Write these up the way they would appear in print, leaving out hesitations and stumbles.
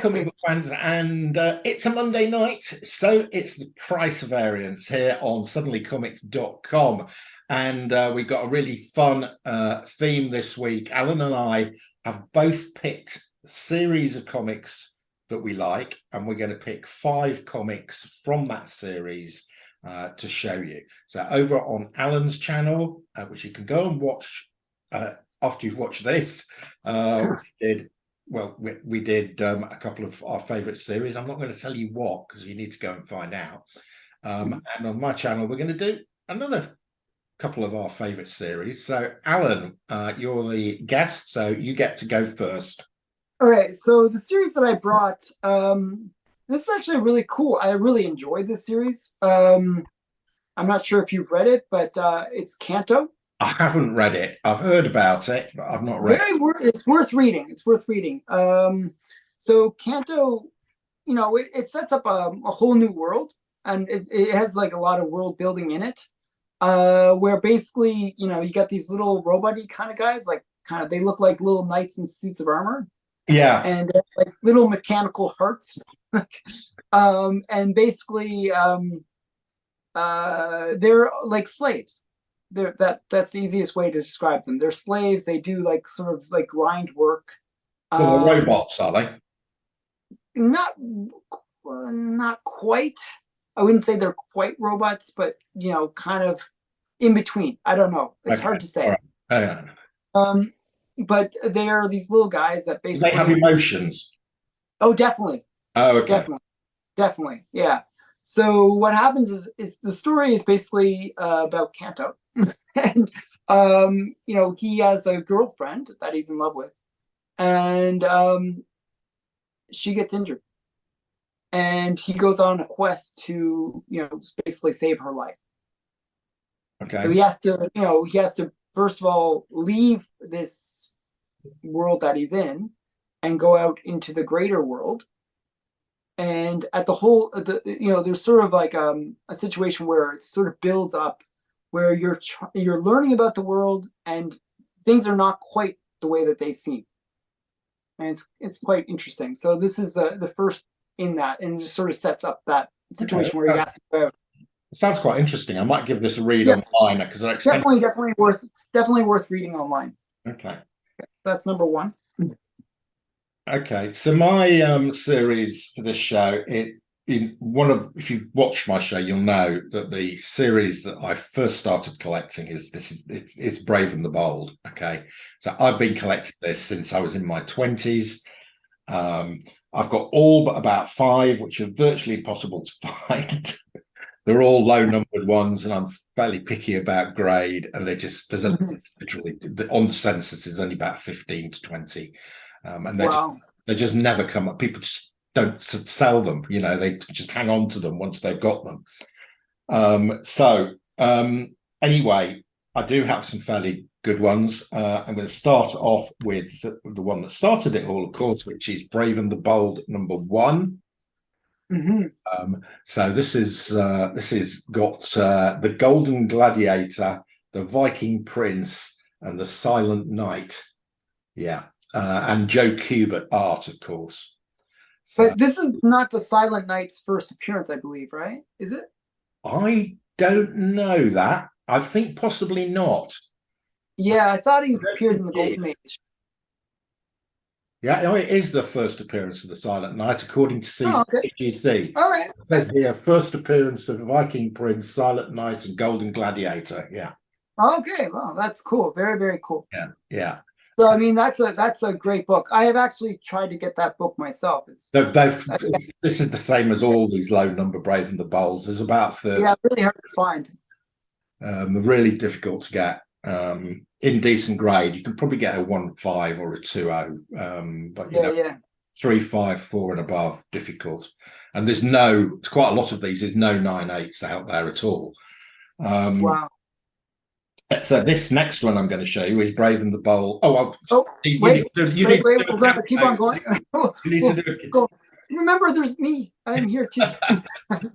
comic book fans, and it's a Monday night, so it's the price variance here on suddenlycomics.com. And we've got a really fun theme this week. Alan and I have both picked a series of comics that we like, and we're going to pick 5 comics from that series to show you. So over on Alan's channel, which you can go and watch after you've watched this, we did a couple of our favorite series. I'm not going to tell you what, because you need to go and find out. And on my channel, we're going to do another couple of our favorite series. So Alan, you're the guest, so you get to go first. Okay, so the series that I brought, this is actually really cool. I really enjoyed this series. I'm not sure if you've read it, but it's Kanto. I haven't read it. I've heard about it, but I've not read it. It's worth reading. It's worth reading. So Kanto, it sets up a whole new world, and it has like a lot of world building in it. Where basically, you got these little robot-y kind of guys, they look like little knights in suits of armor. Yeah. And like little mechanical hearts. And basically, they're like slaves. That's the easiest way to describe them. They're slaves. They do like sort of like grind work. Well, they're robots, are they? Not quite. I wouldn't say they're quite robots, but kind of in between. I don't know. It's hard to say. Right. But they are these little guys that basically they have emotions. Oh, definitely. Oh, okay. Definitely. Yeah. So what happens is the story is basically about Kanto, and he has a girlfriend that he's in love with, and she gets injured, and he goes on a quest to basically save her life. Okay. So he has to first of all leave this world that he's in and go out into the greater world. And at there's sort of like a situation where it sort of builds up, where you're learning about the world and things are not quite the way that they seem, and it's quite interesting. So this is the first in that, and it just sort of sets up that situation where he has to go out. It sounds quite interesting. I might give this a read online, because I expect definitely worth reading online. Okay, that's number 1. Okay, so my series for this show, if you've watched my show, you'll know that the series that I first started collecting it's Brave and the Bold. Okay, so I've been collecting this since I was in my 20s. I've got all but about 5, which are virtually impossible to find. They're all low numbered ones, and I'm fairly picky about grade. And literally on the census is only about 15 to 20. And they just never come up. People just don't sell them. They just hang on to them once they've got them. Anyway, I do have some fairly good ones. I'm going to start off with the one that started it all, of course, which is Brave and the Bold #1. So this is got the Golden Gladiator, the Viking Prince, and the Silent Knight. Yeah. And Joe Kubert art, of course. So, but this is not the Silent Knight's first appearance, I believe, right? Is it? I don't know that. I think possibly not. Yeah, I thought he appeared in the Golden Age. Yeah, it is the first appearance of the Silent Knight, according to CGC. All right. It says here, first appearance of Viking Prince, Silent Knight, and Golden Gladiator. Yeah. Okay, well, that's cool. Very, very cool. Yeah. So I mean, that's a great book. I have actually tried to get that book myself. This is the same as all these low number Brave and the Bolds. There's about 30. Yeah, really hard to find. They're really difficult to get. In decent grade, you can probably get a 1.5 or a 2.0. But 3, 5, 4 and above, difficult. And there's quite a lot of these. There's no 9/8s out there at all. Wow. So this next one I'm going to show you is Brave and the Bold. Wait, keep on going. You need to do it. Go. Remember, there's me. I'm here too. It's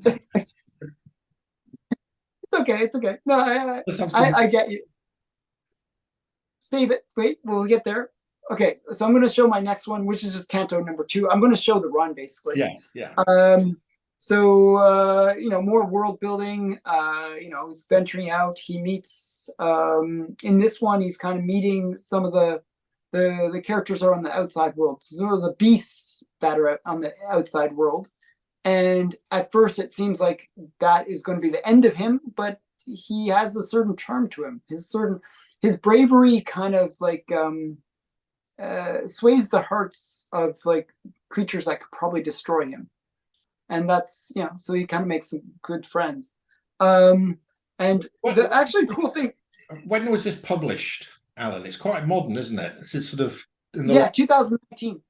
okay. No, I get you. Save it. Wait, we'll get there. okay, so I'm going to show my next one, which is just Canto number 2. I'm going to show the run basically. Yes, yeah. So more world building. He's venturing out. He meets in this one. He's kind of meeting some of the characters are on the outside world, sort of the beasts that are on the outside world. And at first, it seems like that is going to be the end of him, but he has a certain charm to him. His bravery kind of like sways the hearts of like creatures that could probably destroy him, and that's so he kind of makes some good friends. And the actually cool thing. When was this published, Alan? It's quite modern, isn't it? This is sort of in the 2019.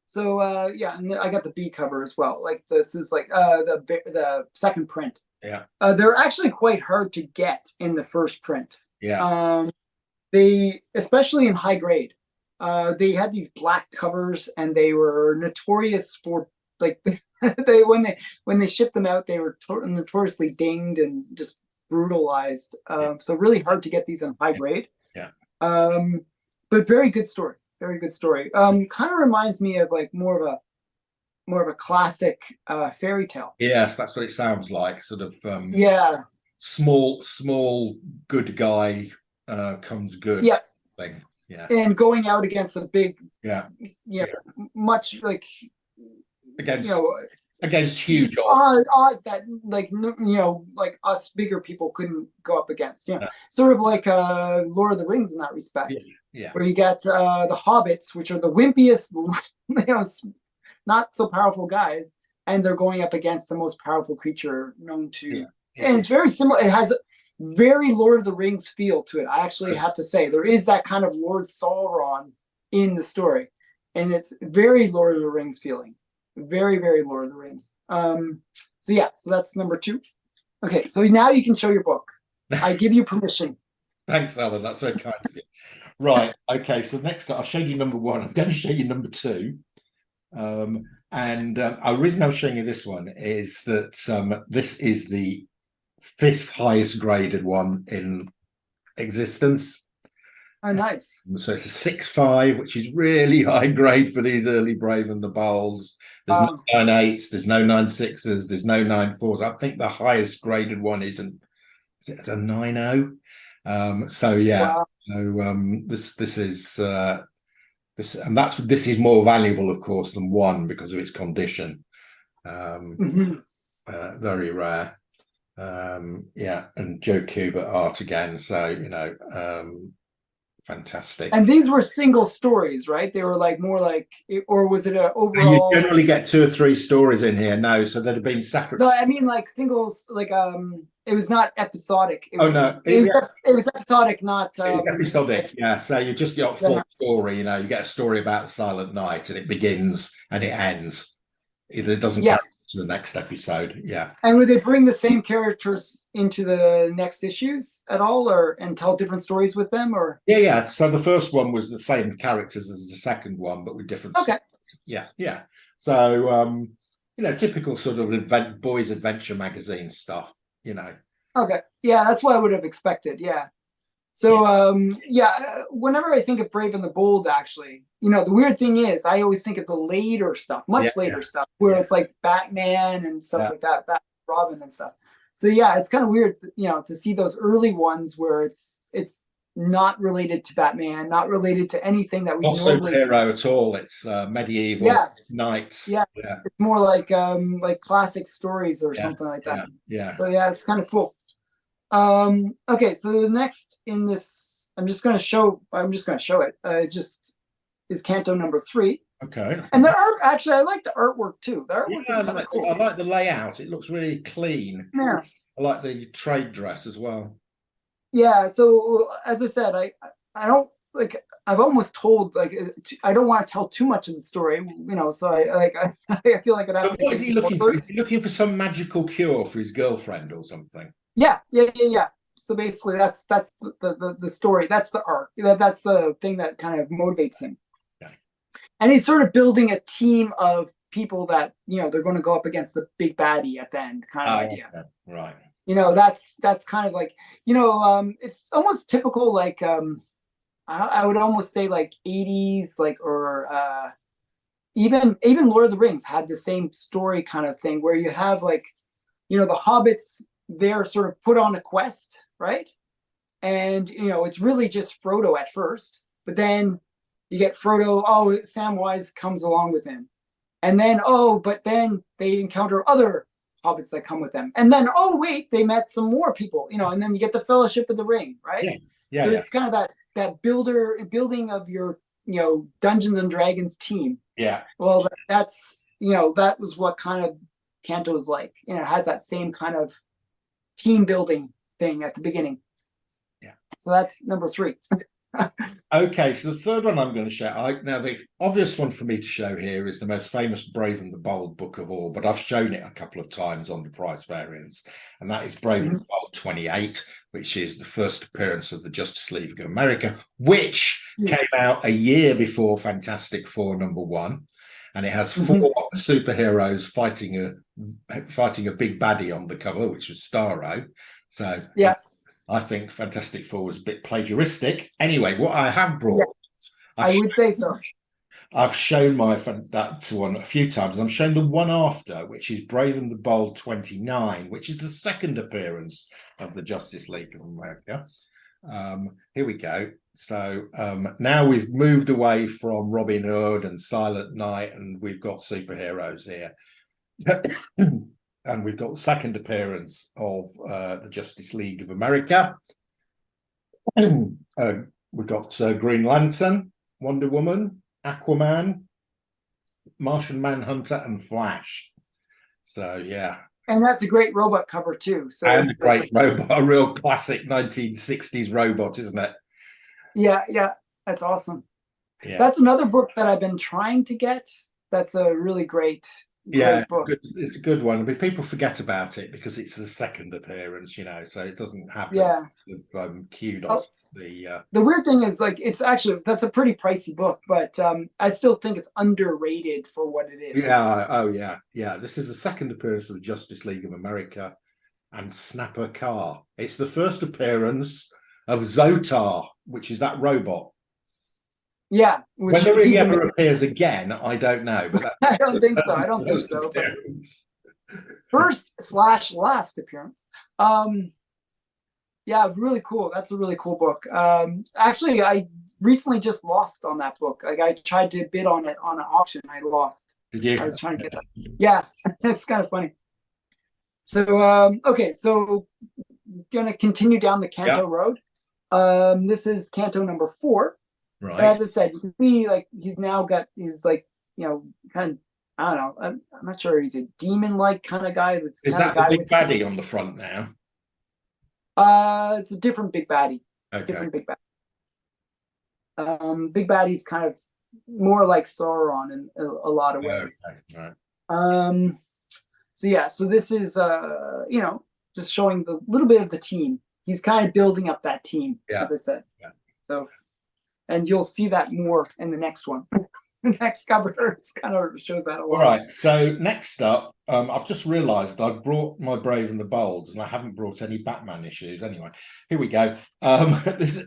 So and I got the B cover as well. Like this is like the second print. Yeah. They're actually quite hard to get in the first print. Yeah. They, especially in high grade, they had these black covers, and they were notorious for like when they shipped them out, they were notoriously dinged and just brutalized. So really hard to get these in high grade. Yeah. But very good story. Very good story. Kind of reminds me of like more of a classic fairy tale. Yes, that's what it sounds like. Sort of small good guy comes good thing. Yeah. And going out against a big much like against huge odds that like us bigger people couldn't go up against. Sort of like Lord of the Rings in that respect. Yeah. Where you got the hobbits, which are the wimpiest, not so powerful guys, and they're going up against the most powerful creature known to. And it's very similar. It has a very Lord of the Rings feel to it. I actually have to say there is that kind of Lord Sauron in the story, and it's very Lord of the Rings feeling. Very, very Lord of the Rings. So that's number 2. Okay, so now you can show your book. I give you permission. Thanks, Alan. That's very kind of you. Right. Okay. So next, I showed you number 1. I'm going to show you number 2. The reason I'm showing you this one is that this is the 5th highest graded one in existence. Oh, nice. So it's a 6.5, which is really high grade for these early Brave and the Bolds. There's no 9.8s, there's no 9.6s, there's no 9.4s. I think the highest graded one is a 9.0. Wow. This is more valuable, of course, than 1 because of its condition. Very rare. And Joe Kubert art again. So fantastic. And these were single stories, right? They were like more like, or was it an overall? You generally get 2 or 3 stories in here. No, so there'd have been separate. No, I mean like singles, like it was not episodic. It was episodic, not episodic. Yeah, so you just got a full story. You get a story about Silent Night, and it begins and it ends. It doesn't carry to the next episode. Yeah. And would they bring the same characters into the next issues at all, and tell different stories with them, or? Yeah. So the first one was the same characters as the second one, but with different. Okay. Stories. Yeah. So typical sort of boys' adventure magazine stuff. Okay. Yeah, that's what I would have expected. Yeah. So whenever I think of Brave and the Bold, actually, the weird thing is I always think of the later stuff, later stuff, where it's like Batman and stuff like that, Batman, Robin and stuff. So it's kind of weird, to see those early ones where it's not related to Batman, not related to anything that we normally superhero at all. It's medieval knights. Yeah. It's more like classic stories or something like that. Yeah. So it's kind of cool. Okay, so the next in this, I'm just going to show it. It just is Canto number 3. Okay. And the art, actually, I like the artwork too. The artwork is kind of cool. I like the layout. It looks really clean. Yeah. I like the trade dress as well. Yeah. So as I said, I don't like. I've almost told I don't want to tell too much of the story. So I feel like I'd have to. What is he looking for? Is he looking for some magical cure for his girlfriend or something? Yeah. So basically, that's the story. That's the arc. That's the thing that kind of motivates him. And he's sort of building a team of people that they're going to go up against the big baddie at the end, kind of idea. Okay. Right. That's kind of like it's almost typical like I would almost say like 80s, like or even Lord of the Rings had the same story kind of thing where you have like, the hobbits, they're sort of put on a quest, right? And it's really just Frodo at first, but then you get Frodo, oh, Samwise comes along with him. And then, oh, but then they encounter other hobbits that come with them. And then, oh, wait, they met some more people, and then you get the Fellowship of the Ring, right? Yeah, yeah, So yeah, it's kind of that building of your, Dungeons and Dragons team. yeah. Well, that's, that was what kind of Canto is like. It has that same kind of team building thing at the beginning. Yeah. So that's number 3. Okay, so the third one I'm going to show. Now, the obvious one for me to show here is the most famous Brave and the Bold book of all, but I've shown it a couple of times on the price variants, and that is Brave and the Bold 28, which is the first appearance of the Justice League of America, which came out a year before Fantastic Four #1, and it has 4 superheroes fighting a big baddie on the cover, which was Starro. So yeah. I think Fantastic Four was a bit plagiaristic. Anyway, what I have brought, Yeah, I would say so. I've shown that one a few times. I'm showing the one after, which is Brave and the Bold 29, which is the second appearance of the Justice League of America. Here we go. So now we've moved away from Robin Hood and Silent Night, and we've got superheroes here. And we've got the second appearance of the Justice League of America. We've got Green Lantern, Wonder Woman, Aquaman, Martian Manhunter, and Flash. So yeah, and that's a great robot cover too. So and a great robot, a real classic 1960s robot, isn't it? Yeah, that's awesome. Yeah, that's another book that I've been trying to get. That's a really great book. It's a good one. But people forget about it because it's a second appearance, so it doesn't have queued off the weird thing is, like, it's actually, that's a pretty pricey book, but I still think it's underrated for what it is. Yeah. This is the second appearance of the Justice League of America and Snapper Carr. It's the first appearance of Zotar, which is that robot. Yeah, whether he ever appears again, I don't know. But I don't think so. First/last appearance. Yeah, really cool. That's a really cool book. Actually, I recently just lost on that book. Like, I tried to bid on it on an auction. I lost. Did you? I was trying to get that. Yeah, it's kind of funny. So, okay, so gonna continue down the Canto road. This is Canto number 4. Right. But as I said, you can see, like, he's like, kind of, I don't know. I'm not sure he's a demon-like kind of guy. Is that the big baddie on the front now? It's a different big baddie. Okay. Different big baddie. Big baddie's kind of more like Sauron in a lot of ways. Okay. Right. So this is just showing the little bit of the team. He's kind of building up that team, as I said. Yeah. So, and you'll see that more in the next one. The next cover kind of shows that a lot. All right. So next up, I've just realised I brought my Brave and the Bolds, and I haven't brought any Batman issues. Anyway, here we go. This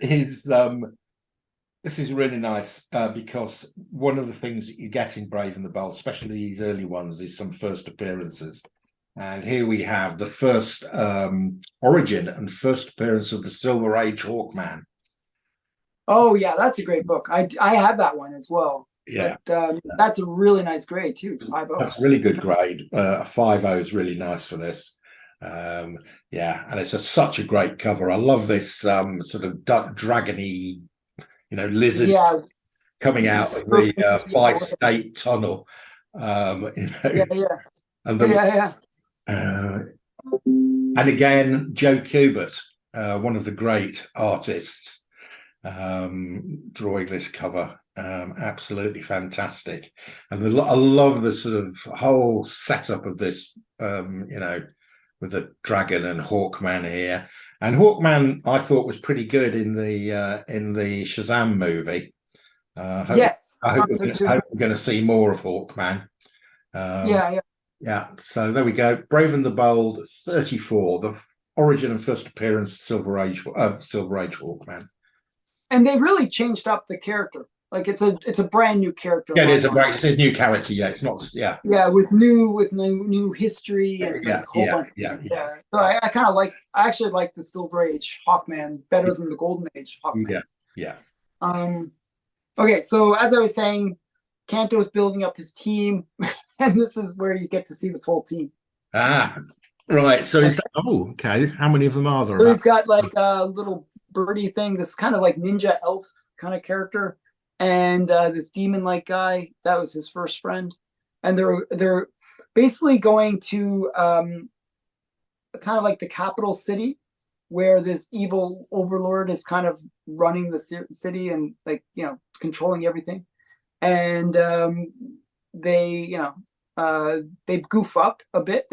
is really nice because one of the things that you get in Brave and the Bold, especially these early ones, is some first appearances. And here we have the first origin and first appearance of the Silver Age Hawkman. Oh yeah, that's a great book. I have that one as well. Yeah, but, that's a really nice grade too. 5.0. That's a really good grade. A 5.0 is really nice for this. And it's such a great cover. I love this sort of dragony, lizard coming out of the bi-state tunnel. And again, Joe Kubert, one of the great artists, drawing this cover. Absolutely fantastic. And I love the sort of whole setup of this, with the dragon and Hawkman here. And Hawkman, I thought, was pretty good in the Shazam movie. I hope we're going to see more of Hawkman. So there we go. Brave and the Bold 34, the origin and first appearance, Silver Age Hawkman. and they really changed up the character. Like it's a brand new character. Yeah, In it my is a mind. great. It's a new character. Yeah, it's not. Yeah, Yeah, with new history and like yeah, a whole yeah, bunch of yeah, things. yeah, Yeah. So I kind of like I actually like the Silver Age Hawkman better than the Golden Age yeah, Hawkman. yeah. Um okay, so as I was saying, Kanto's building up his team, and this is where you get to see the full team. Ah, right. So is Okay. that? Oh, okay. How many of them are there? So About. he's got like a little birdie thing, this kind of like ninja elf kind of character, and this demon like guy. That was his first friend, and they're basically going to kind of like the capital city, where this evil overlord is kind of running the city and like controlling everything, and they goof up a bit.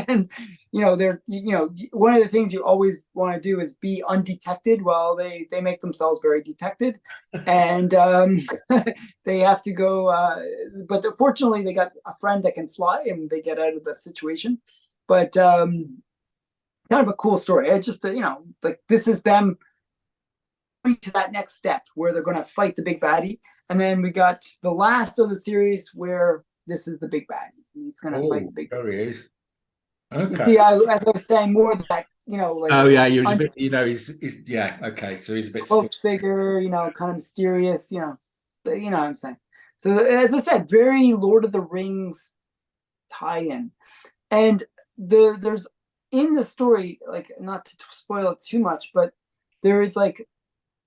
And they're one of the things you always want to do is be undetected. While they make themselves very detected, and they have to go, but fortunately they got a friend that can fly and they get out of the situation. But kind of a cool story. It just like this is them going to that next step where they're going to fight the big baddie, and then we got the last of the series where this is the big baddie. He's going to fight Oh, the big. there he is. You Okay. see, as I was saying, more of that like Oh yeah, he was a bit. He's yeah. Okay, so he's a bit. cloaked figure, kind of mysterious, what I'm saying. So as I said, very Lord of the Rings tie-in, and there's in the story, like not to spoil it too much, but there is like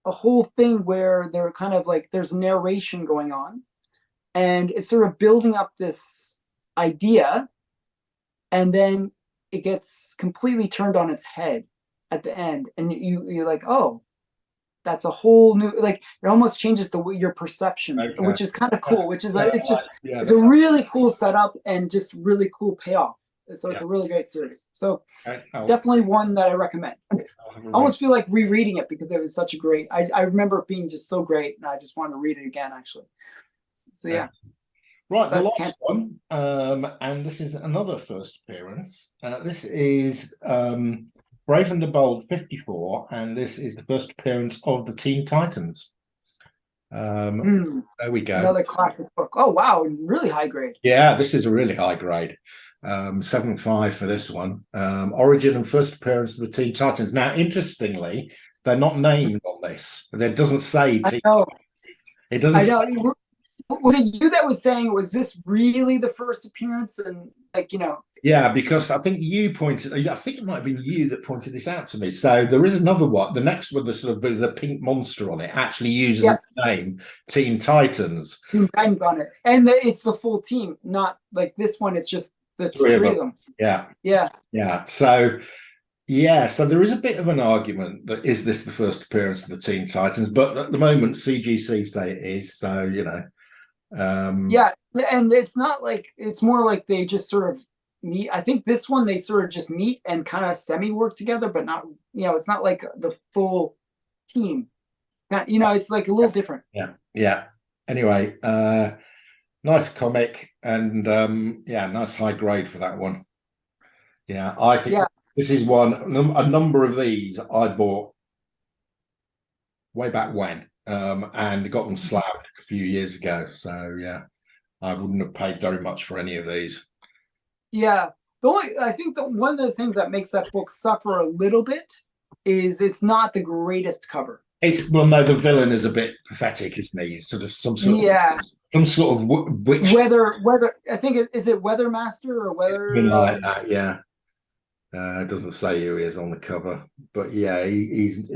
a whole thing where they're kind of like there's narration going on, and it's sort of building up this idea, and then it gets completely turned on its head at the end, and you're like, oh, that's a whole new, like it almost changes your perception, Okay. which is kind of That's, cool. Which is yeah, it's just yeah, it's a really cool setup and just really cool payoff. So yeah. it's a really great series. So Okay, definitely one that I recommend. I I'll have a read. almost feel like rereading it because it was such a great. I remember it being just so great, and I just wanted to read it again actually. So yeah, Right, the that's last Kent. one, and this is another first appearance. This is Brave and the Bold 54, and this is the first appearance of the Teen Titans. There we go. Another classic book. Oh wow, really high grade. Yeah, this is a really high grade. 7.5 for this one. Origin and first appearance of the Teen Titans. Now, interestingly, they're not named on this. There doesn't say I Teen. know. It doesn't I say. know. Was it you that was saying, was this really the first appearance? And like, Yeah, because I think you pointed. I think it might have been you that pointed this out to me. So there is another one. The next one, the sort of the pink monster on it, actually uses yeah, its name, Teen Titans. Teen Titans on it. And it's the full team, not like this one. It's just the Three of three them. of them. Yeah, Yeah. yeah. So yeah, so there is a bit of an argument that is this the first appearance of the Teen Titans, but at the moment CGC say it is. So Yeah. And it's not like, it's more like they just sort of meet. I think this one, they sort of just meet and kind of semi work together, but not, it's not like the full team. It's like a little different. yeah, yeah. Anyway, nice comic and yeah, nice high grade for that one. Yeah, I think Yeah. this is one. A number of these I bought way back when, and got them slabbed a few years ago. So yeah, I wouldn't have paid very much for any of these. Yeah. I think one of the things that makes that book suffer a little bit is it's not the greatest cover. It's well, no, the villain is a bit pathetic, isn't he? He's sort of Yeah. some sort of witch, Weather. I think is it Weathermaster or something Weather? like that. Yeah, it doesn't say who he is on the cover, but yeah, he's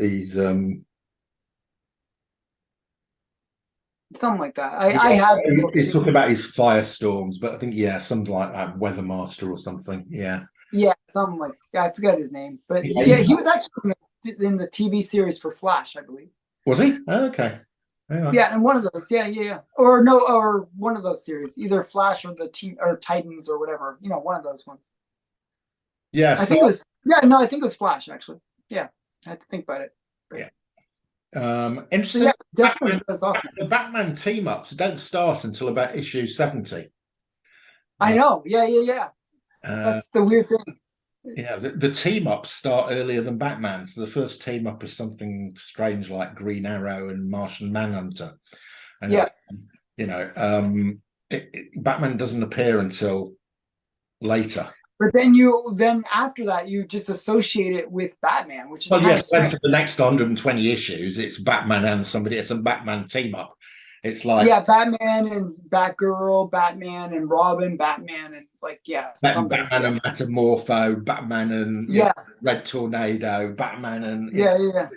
Something like that. yeah, I have the book he's too. talking about his firestorms, but I think yeah, something like that, Weathermaster or something. Yeah, Yeah, something like I forgot his name, but yeah, yeah, he was actually in the TV series for Flash, I believe. was he? Oh, okay. Yeah. Yeah, and one of those, yeah, or no, or one of those series, either Flash or or Titans or whatever, one of those ones. Yeah, I so think it was, yeah, no, I think it was Flash actually. Yeah, I had to think about it. yeah. So Interesting. yeah, definitely that's awesome. The Batman team ups don't start until about issue 70. I know. Yeah. Uh, That's the weird thing. Yeah, the team ups start earlier than Batman. So the first team up is something strange like Green Arrow and Martian Manhunter. And Yeah, Batman doesn't appear until later. but then after that you just associate it with Batman, which is Well, kind of yes, then strange. for the next 120 issues, it's Batman and somebody. It's a Batman team up. It's like Yeah, Batman and Batgirl, Batman and Robin, Batman and like yeah, something. Batman Yeah, and Metamorpho, Batman and yeah, Red Tornado, Batman and yeah.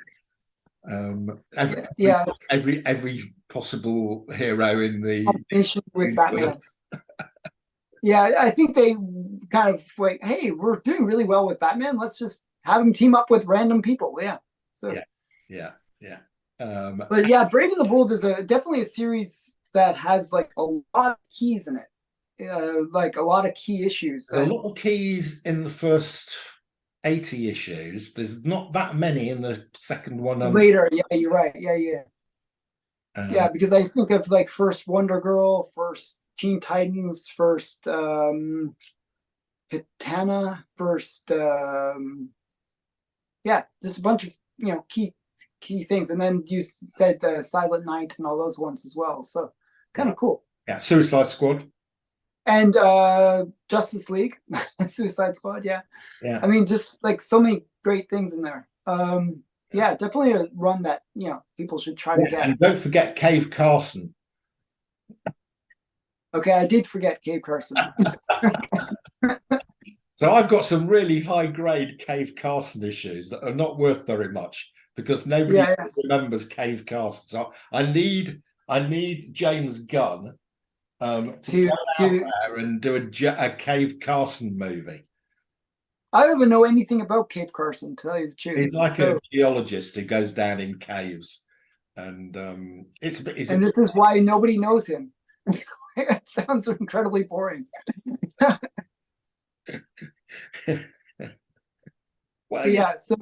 every, Yeah, yeah, it's every possible hero in a the combination with Batman. universe. Yeah, I think they kind of like, hey, we're doing really well with Batman. Let's just have him team up with random people. Yeah. So, Yeah, yeah, yeah. Um, but yeah, Brave and the Bold is definitely a series that has like a lot of keys in it, like a lot of key issues there's a that lot of keys in the first 80 issues. There's not that many in the second 100. later. Yeah, you're right. Yeah, Uh, because I think of like first Wonder Girl, first Teen Titans, first Katana, first yeah, just a bunch of key things, and then you said Silent Night and all those ones as well. So kind yeah, of cool. yeah. Suicide Squad. And Justice League, Suicide Squad. Yeah, Yeah. I mean, just like so many great things in there. Yeah, definitely a run that people should try to Yeah, get. and don't forget Cave Carson. Okay, I did forget Gabe Carson. So I've got some really high grade Cave Carson issues that are not worth very much because nobody Yeah, yeah. remembers Cave Carson. So I need James Gunn to To go out to there and do a Cave Carson movie. I don't even know anything about Cape Carson, to tell you the truth. He's like a So, geologist who goes down in caves, and it's a and this is why nobody knows him. It sounds incredibly boring. well, But yeah, yeah, so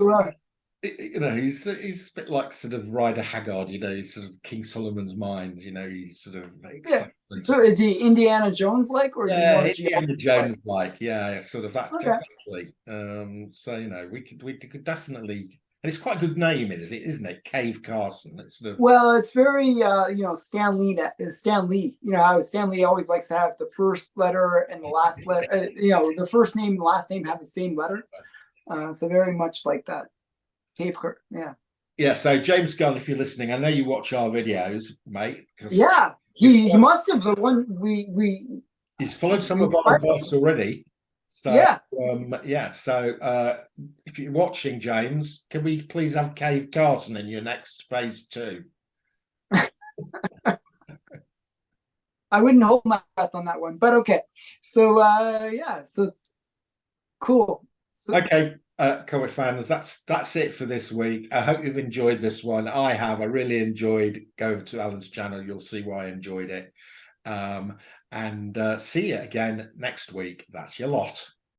he's a bit like sort of Rider Haggard, he's sort of King Solomon's mind, he's sort of yeah. excitement. So is he Indiana Jones like, or is he Yeah, more Indiana geology like? Jones like, yeah, sort of that's Okay. exactly. So we could definitely, and it's quite a good name, isn't it? Cave Carson. It's sort of Well, it's very Stan Lee. Stan Lee. You know how Stan Lee always likes to have the first letter and the last letter. The first name and last name have the same letter. So very much like that. Cape. Yeah. yeah. So James Gunn, if you're listening, I know you watch our videos, mate, because Yeah. you've He must have the one he's followed some we of our inspired. advice already. So Yeah. yeah, so if you're watching, James, can we please have Cave Carson in your next phase two? I wouldn't hold my breath on that one, but okay. So yeah, so cool. So Okay, comic fans, that's it for this week. I hope you've enjoyed this one. I have. I really enjoyed going to Alan's channel. You'll see why I enjoyed it. And see you again next week. That's your lot.